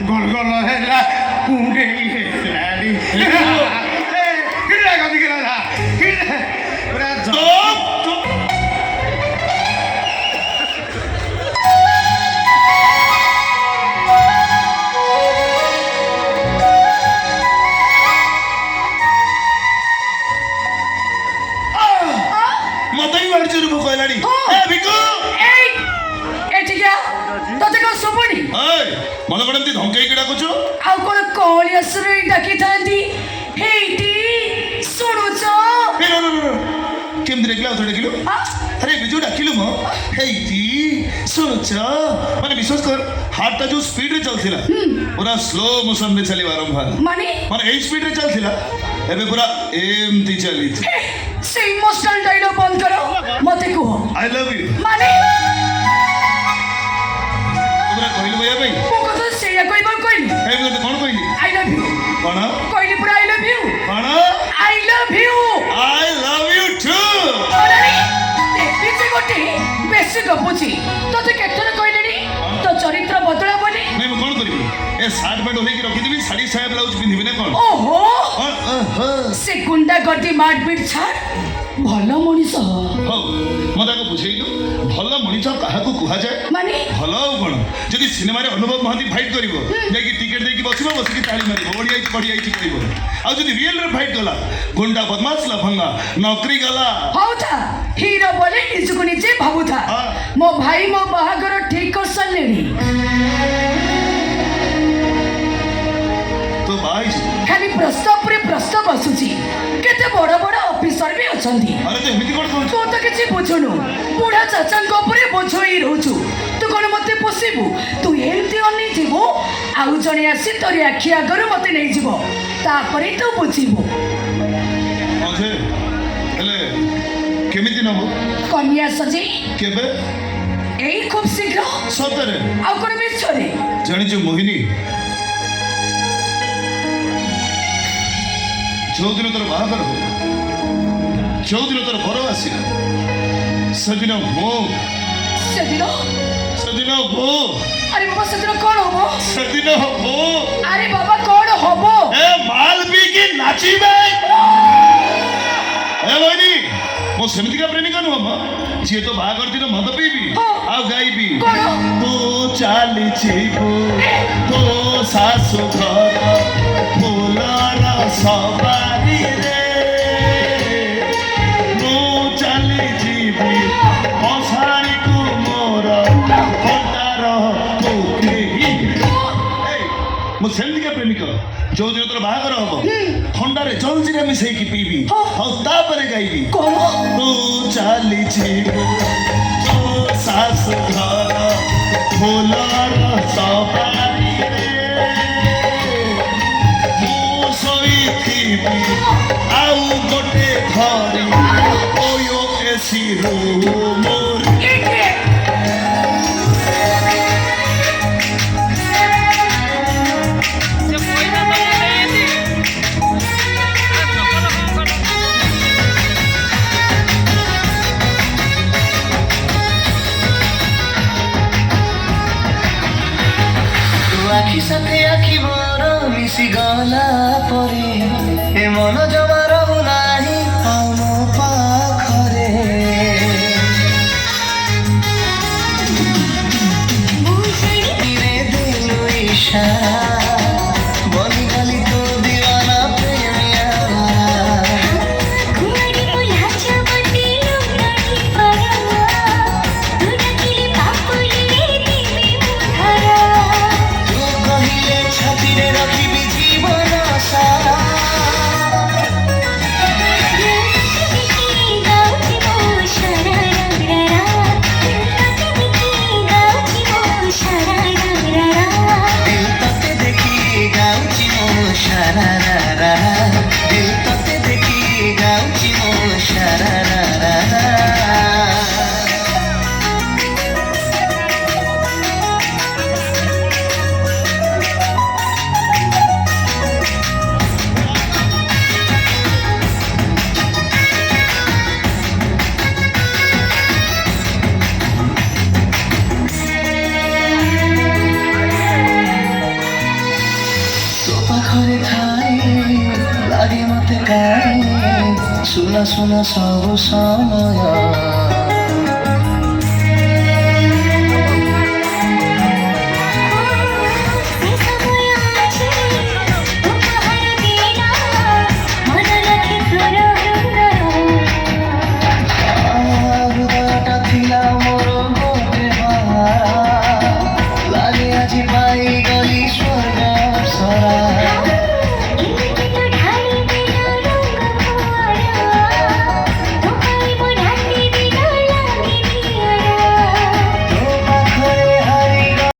ଗଲଗଲ ହେଲା କୁଣ୍ଡେଇ ହେଲାଣି କିଡ଼ା କଦି ଗଲା କିଡ଼ା ପୁରା মতে ବି ମାରୁଛି ଭୋକ ହେଲାଣି ଭିକୁ ମତେ କଣ ଏମିତି ଧମକେଇକି ଡାକୁଛୁ ଆଉ କଣ କଳିଆ ସୁର ଡାକିଥାନ୍ତି ହେଇଟି ଶୁଣୁଛ କେମିତି ଡାକିଲୁ ଆଉ ଥରେ ଡାକିଲୁ ଆରେ ବିଜୁ ଡାକିଲୁ ମ ହେଇଟି ଶୁଣୁଛ ମାନେ ବିଶ୍ୱାସ କର ହାର୍ଟଟା ଯୋଉ ସ୍ପିଡରେ ଚାଲିଥିଲା ପୁରା ସ୍ଲୋ ମୋସନରେ ଚାଲିବା ଆରମ୍ଭ ହେଲା ମାନେ ଏଇ ସ୍ପିଡରେ ଚାଲିଥିଲା ଏବେ ପୁରା ଏମିତି ଚାଲିଛି ସେ ଇମୋସନାଲ ଡାଇଲଗ ବନ୍ଦ କର ମତେ କୁହ ଆଇ ଲଭ୍ ୟୁ ମାନେ ପୁରା କହିଲୁ କହିବା ପାଇଁ ମୁଁ କଥା ସେଇଆ କହିବାକୁ କହିଲି କାଇଁ ମୁଁ ତତେ କଣ କହିଲି ଆଇ ଲଭ୍ ୟୁ କଣ କହିଲି ପୁରା ଆଇ ଲଭ୍ ୟୁ କଣ ଆଇ ଲଭ୍ ୟୁ ଟୁ ସେ ଗୋଟେ ବେଶୀ ଗପୁଛି ତତେ କେତେଥର କହିଲେଣି ତୋ ଚରିତ୍ର ବଦଳାବନି ନାଇଁ ମୁଁ କଣ କରିବି ଏ ସାର୍ଟ ପ୍ୟାଣ୍ଟ ଓହ୍ଲେଇକି ରଖିଦେବି ଶାଢ଼ୀ ସାୟା ବ୍ଲାଉଜ ପିନ୍ଧିବି ନା କଣ ଓହୋ ସେ ଗୁଣ୍ଡା ଗର୍ଦି ମାରପିଟ ଛାଡ ଭଲ ମଣିଷ ହଉ ମତେ ଆଗ ବୁଝେଇଲୁ ଭଲ ମଣିଷ କାହାକୁ କୁହାଯାଏ ମାନେ ଭଲ ଆଉ କଣ ଯଦି ସିନେମାରେ ଅନୁଭବ ମହାନ୍ତି ଫାଇଟ୍ କରିବ ଯାଇକି ଟିକେଟ ଦେଇକି ବସିବ ବସିକି ତାଳି ମାରିବ ବଢିଯାଇଛି କହିବ ଆଉ ଯଦି ରିଏଲରେ ଫାଇଟ୍ କଲା ଗୁଣ୍ଡା ବଦମାସ ଲଫଙ୍ଗା ନୌକରୀ ଗଲା ହଉଥା ହିରୋ ବୋଲି ନିଜକୁ ନିଜେ ଭାବୁଥା ମୋ ଭାଇ ମୋ ବାହାଘର ଠିକ କରିସାରିଲେଣି ତ ବାହା ଖାଲି ପ୍ରସ୍ତାବ ପରେ ପ୍ରସ୍ତାବ ଆସୁଛି କେତେ ବଡ ବଡ ଅଫିସର ବି ଅଛନ୍ତି ଆରେ ତୁ ଏମିତି କଣ କହୁଛୁ ତୁ ତ କିଛି ବୁଝୁନୁ ବୁଢା ଚାଚାଙ୍କ ଉପରେ ବୋଝ ହେଇ ରହୁଛୁ ତୁ କଣ ମତେ ପୋଷିବୁ ତୁ ଏମିତି ଅନେଇଥିବୁ ଆଉ ଜଣେ ଆସି ତୋରି ଆଖି ଆଗରୁ ମତେ ନେଇଯିବ ତାପରେ ତୁ ବୁଝିବୁ ହେଲେ କେମିତି ନବୁ କନ୍ୟା ସଜେଇ କେବେ ଏଇ ଖୁବ ଶୀଘ୍ର ସତରେ ଆଉ କଣ ମିଛରେ ଜାଣିଛୁ ମୋହିନୀ ଯୋଉଦିନ ତୋର ବାହାଘର ହବ ଯୋଉଦିନ ତୋର ବର ଆସିବ ସେଦିନ ମୁଁ ଆରେ ବାବା ସେଦିନ କଣ ହବ ସେଦିନ ମୁଁ ଆରେ ବାବା କଣ ହବ ଏ ମାଲ ପିଇକି ନାଚିବେ ଏ ମୋହିନୀ ମୁଁ ସେମିତିକା ପ୍ରେମିକା ନୁହଁ ମ ଯିଏ ତ ବାହାଘର ଦିନ ମଦ ପିଇବି ଆଉ ଗାଇବି ତୁ ଚାଲିଯିବୁ ତୋ ଶାଶୁ ଘର ଫୁଲର ସବାରିରେ ମୁଁ ଚାଲିଯିବି ମଶାଣିକୁ ମୋର କଣ୍ଟାର ମୁଁ ସେମିତିକା ପ୍ରେମିକ ଯୋଉଦିନ ତୋର ବାହାଘର ହବ ଥଣ୍ଡାରେ ଜଲଜିରା ମିଶେଇକି ପିଇବି ଆଉ ତାପରେ ଗାଇବି ତୁ ଚାଲିଯିବୁ ତୋ ଶାଶୁ ଘର ଫୁଲର ସବାରିରେ ମୁଁ ଶୋଇଥିବି ଆଉ ଗୋଟେ ଧରି ଓୟୋ ଏସି ରୁମରେ আখি সাথে আখি মোর মিশি গলা পরে এ মন জমা রহু নাহি আও মো পাখরে রে দিলু ইশারা বনি গলি তো দিওয়ানা প্রেমিয়া ঘুমারি বুলা চাবতে লুকানি পারা দুনাকিলে পাপুলি রে দিবি মুধারা কহিলে ছাতিরে রাখিবি জীবন সারা দিল তাতে ସୁନା ସୁନା ସବୁ ସମୟ